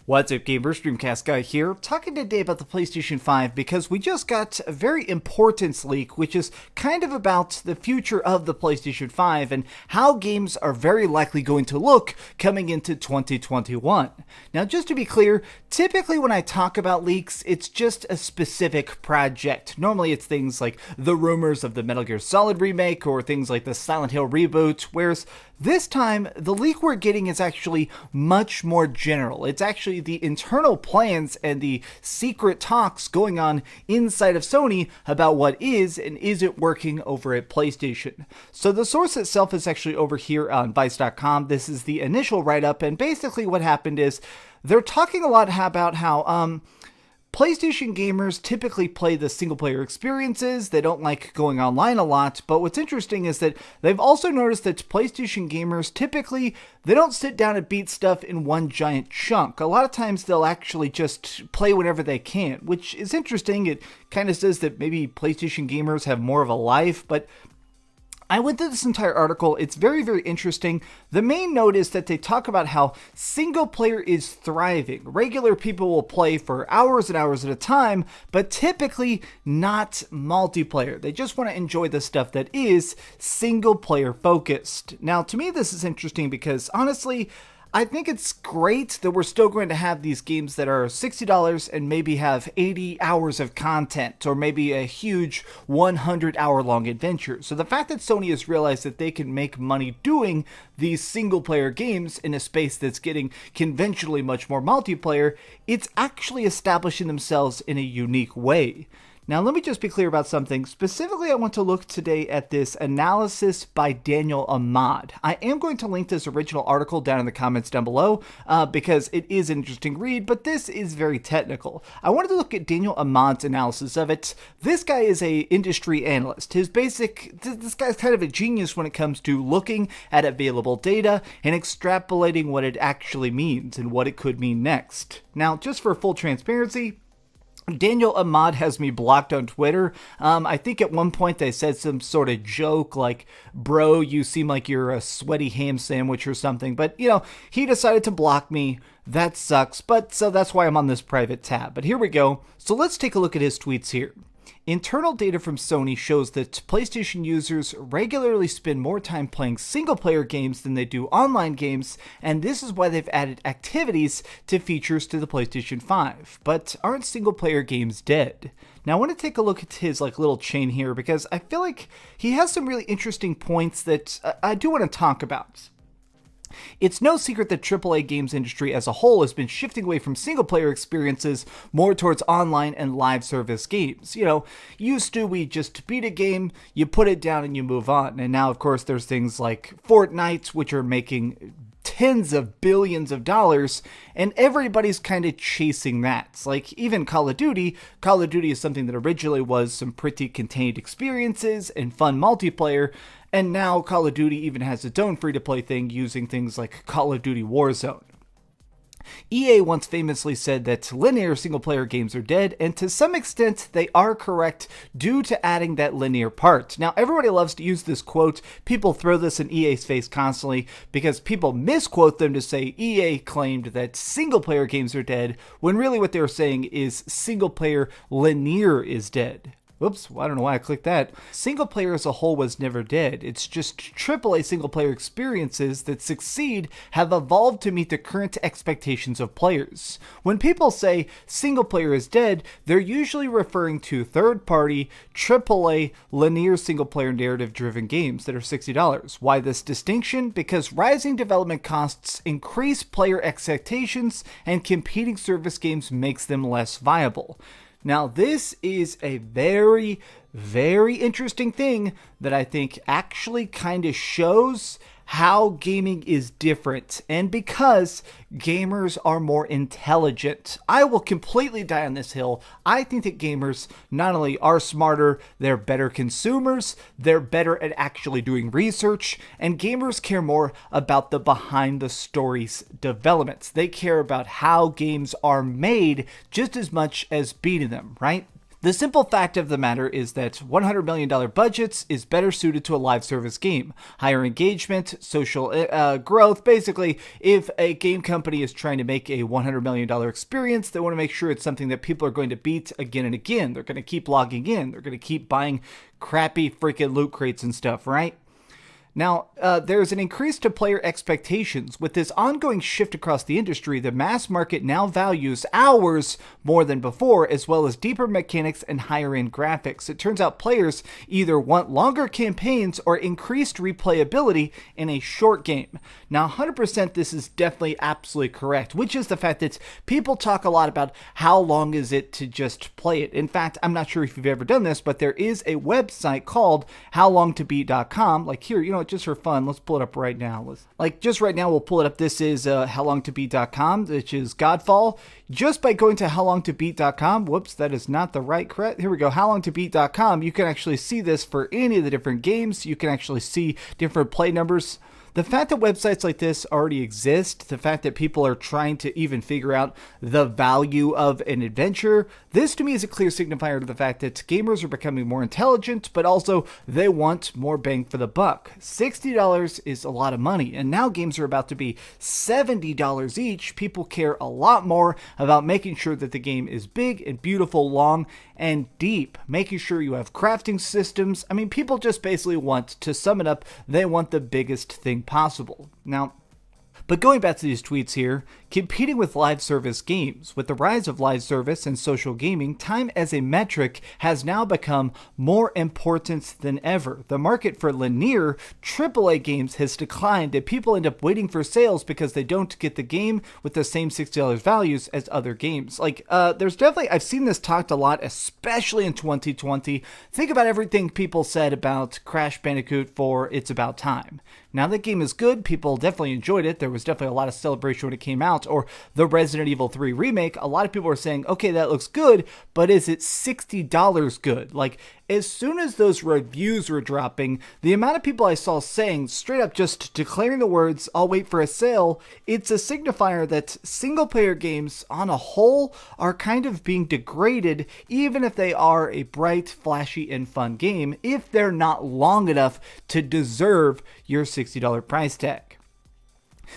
What's up, gamers? DreamcastGuy here, talking today about the PlayStation 5 because we just got a very important leak, which is kind of about the future of the PlayStation 5 and how games are very likely going to look coming into 2021. Now, just to be clear, typically when I talk about leaks, it's just a specific project. Normally it's things like the rumors of the Metal Gear Solid remake or things like the Silent Hill reboot, whereas this time, the leak we're getting is actually much more general. It's actually the internal plans and the secret talks going on inside of Sony about what is and isn't working over at PlayStation. So the source itself is actually over here on Vice.com. This is the initial write-up, and basically what happened is they're talking a lot about how PlayStation gamers typically play the single-player experiences. They don't like going online a lot, but what's interesting is that they've also noticed that PlayStation gamers typically, they don't sit down and beat stuff in one giant chunk. A lot of times they'll actually just play whenever they can, which is interesting. It kind of says that maybe PlayStation gamers have more of a life, but I went through this entire article. It's very, very interesting. The main note is that they talk about how single player is thriving. Regular people will play for hours and hours at a time, but typically not multiplayer. They just want to enjoy the stuff that is single player focused. Now, to me, this is interesting because honestly, I think it's great that we're still going to have these games that are $60 and maybe have 80 hours of content or maybe a huge 100-hour-long adventure. So the fact that Sony has realized that they can make money doing these single-player games in a space that's getting conventionally much more multiplayer, it's actually establishing themselves in a unique way. Now, let me just be clear about something. Specifically, I want to look today at this analysis by Daniel Ahmad. I am going to link this original article down in the comments down below because it is an interesting read, but this is very technical. I wanted to look at Daniel Ahmad's analysis of it. This guy is an industry analyst. This guy's kind of a genius when it comes to looking at available data and extrapolating what it actually means and what it could mean next. Now, just for full transparency, Daniel Ahmad has me blocked on Twitter. I think at one point they said some sort of joke like, bro, you seem like you're a sweaty ham sandwich or something. But, he decided to block me. That sucks. But so that's why I'm on this private tab. But here we go. So let's take a look at his tweets here. Internal data from Sony shows that PlayStation users regularly spend more time playing single-player games than they do online games, and this is why they've added activities to features to the PlayStation 5. But aren't single-player games dead? Now I want to take a look at his little chain here because I feel like he has some really interesting points that I do want to talk about. It's no secret that AAA games industry as a whole has been shifting away from single-player experiences more towards online and live service games. Used to we just beat a game, you put it down and you move on. And now, of course, there's things like Fortnite, which are making tens of billions of dollars, and everybody's kind of chasing that. Like even Call of Duty is something that originally was some pretty contained experiences and fun multiplayer, and now Call of Duty even has its own free-to-play thing using things like Call of Duty Warzone. EA once famously said that linear single-player games are dead, and to some extent they are correct due to adding that linear part. Now, everybody loves to use this quote. People throw this in EA's face constantly because people misquote them to say EA claimed that single-player games are dead, when really what they were saying is single-player linear is dead. Whoops, well, I don't know why I clicked that. Single player as a whole was never dead. It's just AAA single player experiences that succeed have evolved to meet the current expectations of players. When people say single player is dead, they're usually referring to third-party AAA linear single player narrative driven games that are $60. Why this distinction? Because rising development costs increase player expectations and competing service games makes them less viable. Now, this is a very, very interesting thing that I think actually kind of shows how gaming is different, and because gamers are more intelligent. I will completely die on this hill. I think that gamers not only are smarter, they're better consumers, they're better at actually doing research, and gamers care more about the behind the stories developments. They care about how games are made just as much as beating them, right? The simple fact of the matter is that $100 million budgets is better suited to a live service game. Higher engagement, social growth. Basically, if a game company is trying to make a $100 million experience, they want to make sure it's something that people are going to beat again and again. They're going to keep logging in. They're going to keep buying crappy freaking loot crates and stuff, right? Now, there's an increase to player expectations. With this ongoing shift across the industry, the mass market now values hours more than before, as well as deeper mechanics and higher-end graphics. It turns out players either want longer campaigns or increased replayability in a short game. Now, 100% this is definitely absolutely correct, which is the fact that people talk a lot about how long is it to just play it. In fact, I'm not sure if you've ever done this, but there is a website called howlongtobeat.com. Like here, just for fun, let's pull it up right now. Just right now, we'll pull it up. This is howlongtobeat.com, which is Godfall. Just by going to howlongtobeat.com, whoops, that is not the right correct. Here we go, howlongtobeat.com. You can actually see this for any of the different games. You can actually see different play numbers. The fact that websites like this already exist, the fact that people are trying to even figure out the value of an adventure, this to me is a clear signifier to the fact that gamers are becoming more intelligent, but also they want more bang for the buck. $60 is a lot of money, and now games are about to be $70 each. People care a lot more about making sure that the game is big and beautiful, long and deep, making sure you have crafting systems. I mean, people just basically want, to sum it up, they want the biggest thing possible. Now, but going back to these tweets here, competing with live service games. With the rise of live service and social gaming, time as a metric has now become more important than ever. The market for linear AAA games has declined, and people end up waiting for sales because they don't get the game with the same $60 values as other games. There's definitely, I've seen this talked a lot, especially in 2020. Think about everything people said about Crash Bandicoot for It's About Time. Now that game is good, people definitely enjoyed it. There was definitely a lot of celebration when it came out. Or the Resident Evil 3 remake, a lot of people are saying, okay, that looks good, but is it $60 good? As soon as those reviews were dropping, the amount of people I saw saying, straight up just declaring the words, I'll wait for a sale, it's a signifier that single-player games on a whole are kind of being degraded, even if they are a bright, flashy, and fun game, if they're not long enough to deserve your $60 price tag.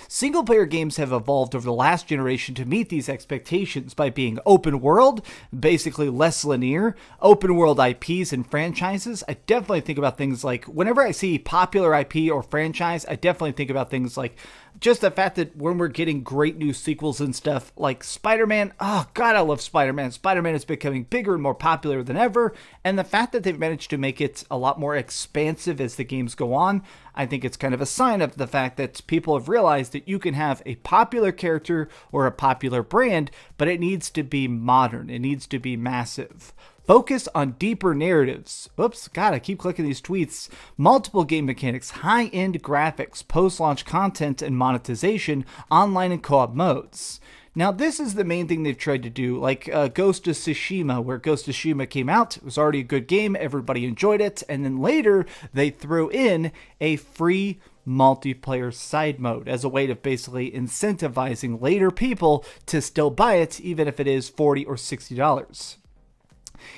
Single-player games have evolved over the last generation to meet these expectations by being open world, basically less linear, open world IPs and franchises. I definitely think about things like, whenever I see popular IP or franchise, I definitely think about things like just the fact that when we're getting great new sequels and stuff like Spider-Man, oh god, I love Spider-Man. Spider-Man is becoming bigger and more popular than ever, and the fact that they've managed to make it a lot more expansive as the games go on, I think it's kind of a sign of the fact that people have realized that you can have a popular character or a popular brand, but it needs to be modern. It needs to be massive. Focus on deeper narratives. Oops, God, I keep clicking these tweets. Multiple game mechanics, high-end graphics, post-launch content and monetization, online and co-op modes. Now, this is the main thing they've tried to do, like Ghost of Tsushima, where Ghost of Tsushima came out. It was already a good game. Everybody enjoyed it. And then later, they threw in a free multiplayer side mode as a way of basically incentivizing later people to still buy it, even if it is $40 or $60.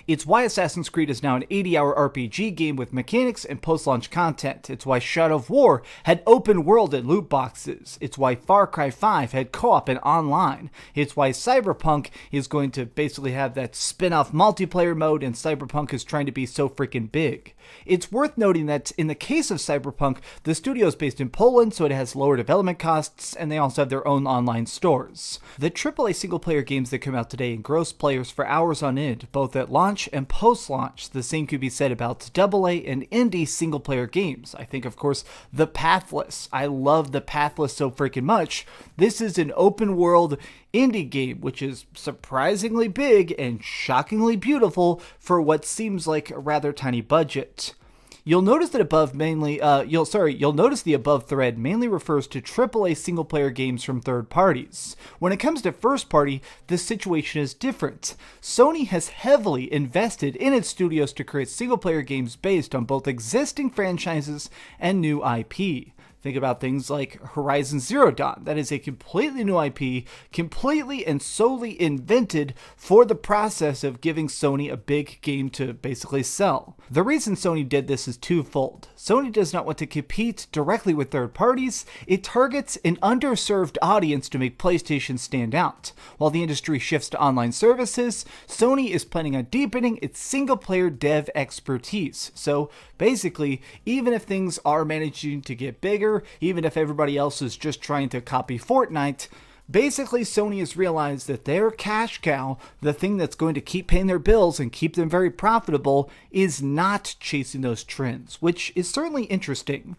It's why Assassin's Creed is now an 80-hour RPG game with mechanics and post-launch content. It's why Shadow of War had open world and loot boxes. It's why Far Cry 5 had co-op and online. It's why Cyberpunk is going to basically have that spin-off multiplayer mode, and Cyberpunk is trying to be so freaking big. It's worth noting that in the case of Cyberpunk, the studio is based in Poland, so it has lower development costs, and they also have their own online stores. The AAA single-player games that come out today engross players for hours on end, both at launch and post-launch. The same could be said about AA and indie single-player games. I think, of course, The Pathless. I love The Pathless so freaking much. This is an open-world indie game, which is surprisingly big and shockingly beautiful for what seems like a rather tiny budget. You'll notice that you'll notice the above thread mainly refers to AAA single-player games from third parties. When it comes to first party, the situation is different. Sony has heavily invested in its studios to create single-player games based on both existing franchises and new IP. Think about things like Horizon Zero Dawn. That is a completely new IP, completely and solely invented for the process of giving Sony a big game to basically sell. The reason Sony did this is twofold. Sony does not want to compete directly with third parties. It targets an underserved audience to make PlayStation stand out. While the industry shifts to online services, Sony is planning on deepening its single-player dev expertise. So basically, even if things are managing to get bigger, even if everybody else is just trying to copy Fortnite, basically Sony has realized that their cash cow, the thing that's going to keep paying their bills and keep them very profitable, is not chasing those trends, which is certainly interesting.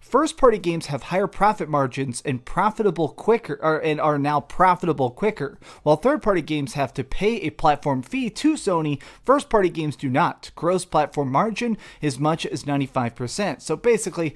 First-party games have higher profit margins and are now profitable quicker. While third-party games have to pay a platform fee to Sony, first-party games do not. Gross platform margin as much as 95%. So basically,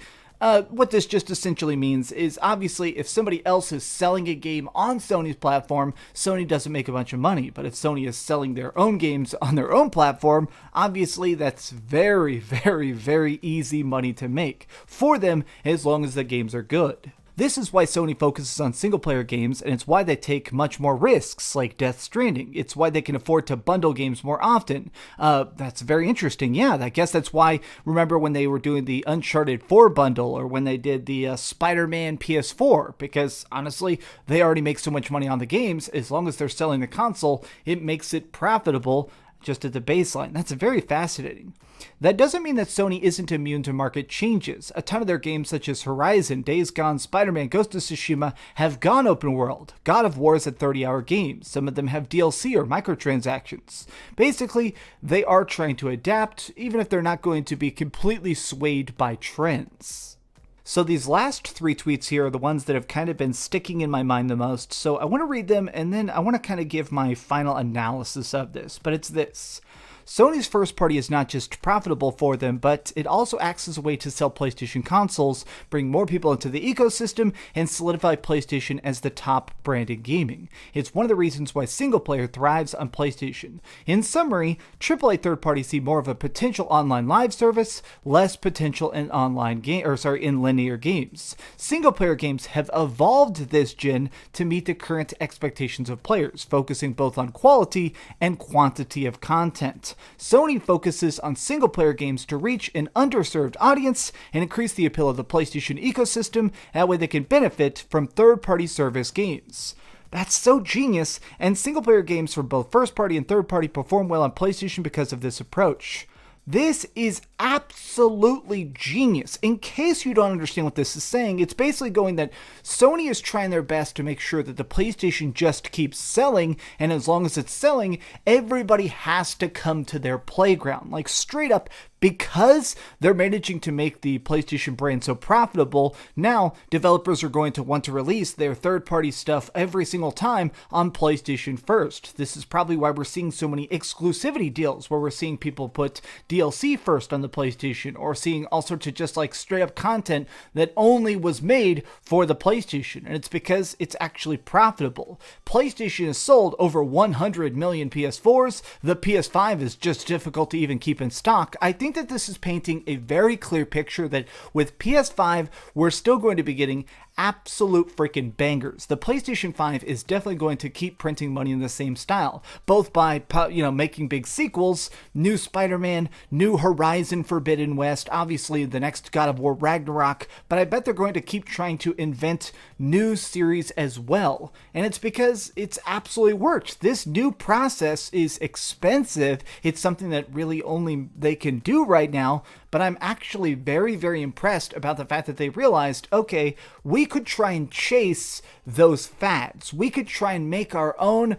what this just essentially means is, obviously, if somebody else is selling a game on Sony's platform, Sony doesn't make a bunch of money. But if Sony is selling their own games on their own platform, obviously that's very, very, very easy money to make for them as long as the games are good. This is why Sony focuses on single-player games, and it's why they take much more risks, like Death Stranding. It's why they can afford to bundle games more often. That's very interesting. Yeah, I guess that's why, remember when they were doing the Uncharted 4 bundle, or when they did the Spider-Man PS4, because honestly, they already make so much money on the games. As long as they're selling the console, it makes it profitable just at the baseline. That's very fascinating. That doesn't mean that Sony isn't immune to market changes. A ton of their games such as Horizon, Days Gone, Spider-Man, Ghost of Tsushima have gone open world. God of War is at 30-hour games. Some of them have DLC or microtransactions. Basically, they are trying to adapt, even if they're not going to be completely swayed by trends. So these last 3 tweets here are the ones that have kind of been sticking in my mind the most. So I want to read them, and then I want to kind of give my final analysis of this. But it's this. Sony's first party is not just profitable for them, but it also acts as a way to sell PlayStation consoles, bring more people into the ecosystem, and solidify PlayStation as the top brand in gaming. It's one of the reasons why single player thrives on PlayStation. In summary, AAA third parties see more of a potential online live service, less potential in in linear games. Single player games have evolved this gen to meet the current expectations of players, focusing both on quality and quantity of content. Sony focuses on single-player games to reach an underserved audience and increase the appeal of the PlayStation ecosystem. That way they can benefit from third-party service games. That's so genius, and single-player games from both first-party and third-party perform well on PlayStation because of this approach. This is absolutely genius. In case you don't understand what this is saying, it's basically going that Sony is trying their best to make sure that the PlayStation just keeps selling, and as long as it's selling, everybody has to come to their playground. Like, straight up, because they're managing to make the PlayStation brand so profitable, now developers are going to want to release their third-party stuff every single time on PlayStation first. This is probably why we're seeing so many exclusivity deals, where we're seeing people put DLC first on the PlayStation, or seeing all sorts of just like straight-up content that only was made for the PlayStation, and it's because it's actually profitable. PlayStation has sold over 100 million PS4s. The PS5 is just difficult to even keep in stock. I think that this is painting a very clear picture that with PS5, we're still going to be getting absolute freaking bangers. The PlayStation 5 is definitely going to keep printing money in the same style, both by, making big sequels, new Spider-Man, new Horizon Forbidden West, obviously the next God of War Ragnarok, but I bet they're going to keep trying to invent new series as well. And it's because it's absolutely worked. This new process is expensive. It's something that really only they can do right now, but I'm actually very, very impressed about the fact that they realized, okay, we could try and chase those fads. We could try and make our own,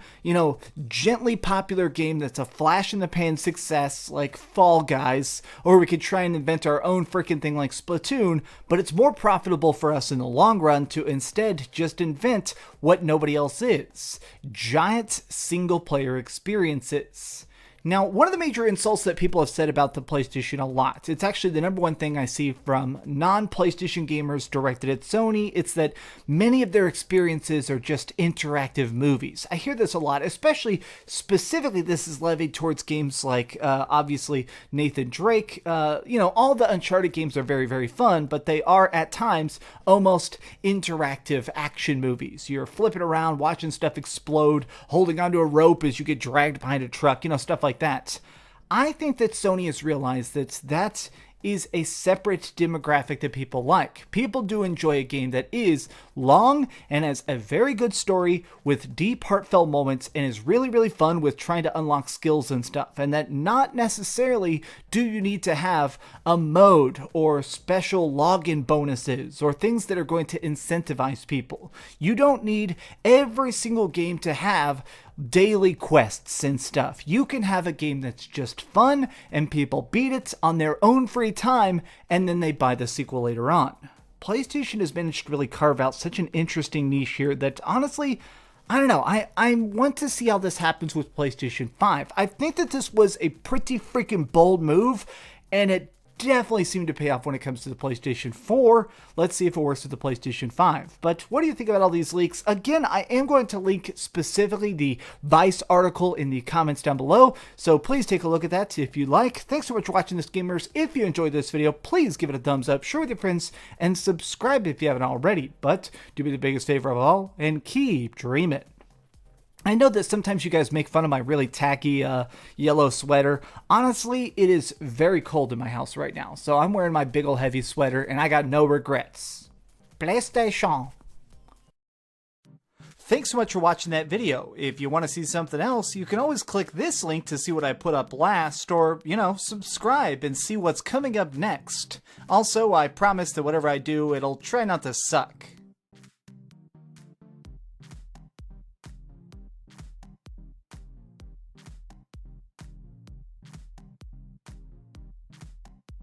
gently popular game that's a flash in the pan success like Fall Guys, or we could try and invent our own freaking thing like Splatoon, but it's more profitable for us in the long run to instead just invent what nobody else is. Giant single-player experiences. Now, one of the major insults that people have said about the PlayStation a lot, it's actually the number one thing I see from non-PlayStation gamers directed at Sony, it's that many of their experiences are just interactive movies. I hear this a lot, especially, specifically this is levied towards games like, obviously, Nathan Drake. All the Uncharted games are very, very fun, but they are, at times, almost interactive action movies. You're flipping around, watching stuff explode, holding onto a rope as you get dragged behind a truck, stuff like that. I think that Sony has realized that is a separate demographic that people like. People do enjoy a game that is long and has a very good story with deep, heartfelt moments and is really, really fun with trying to unlock skills and stuff. And that not necessarily do you need to have a mode or special login bonuses or things that are going to incentivize people. You don't need every single game to have daily quests and stuff. You can have a game that's just fun and people beat it on their own free time and then they buy the sequel later on. PlayStation has managed to really carve out such an interesting niche here that honestly, I don't know, I want to see how this happens with PlayStation 5. I think that this was a pretty freaking bold move and it definitely seemed to pay off when it comes to the PlayStation 4. Let's see if it works with the PlayStation 5. But what do you think about all these leaks? Again, I am going to link specifically the Vice article in the comments down below, so please take a look at that if you like. Thanks so much for watching this, gamers. If you enjoyed this video, please give it a thumbs up, share with your friends, and subscribe if you haven't already. But do me the biggest favor of all, and keep dreaming. I know that sometimes you guys make fun of my really tacky yellow sweater. Honestly, it is very cold in my house right now, so I'm wearing my big ol' heavy sweater, and I got no regrets. PlayStation. Thanks so much for watching that video. If you want to see something else, you can always click this link to see what I put up last, or, subscribe and see what's coming up next. Also, I promise that whatever I do, it'll try not to suck.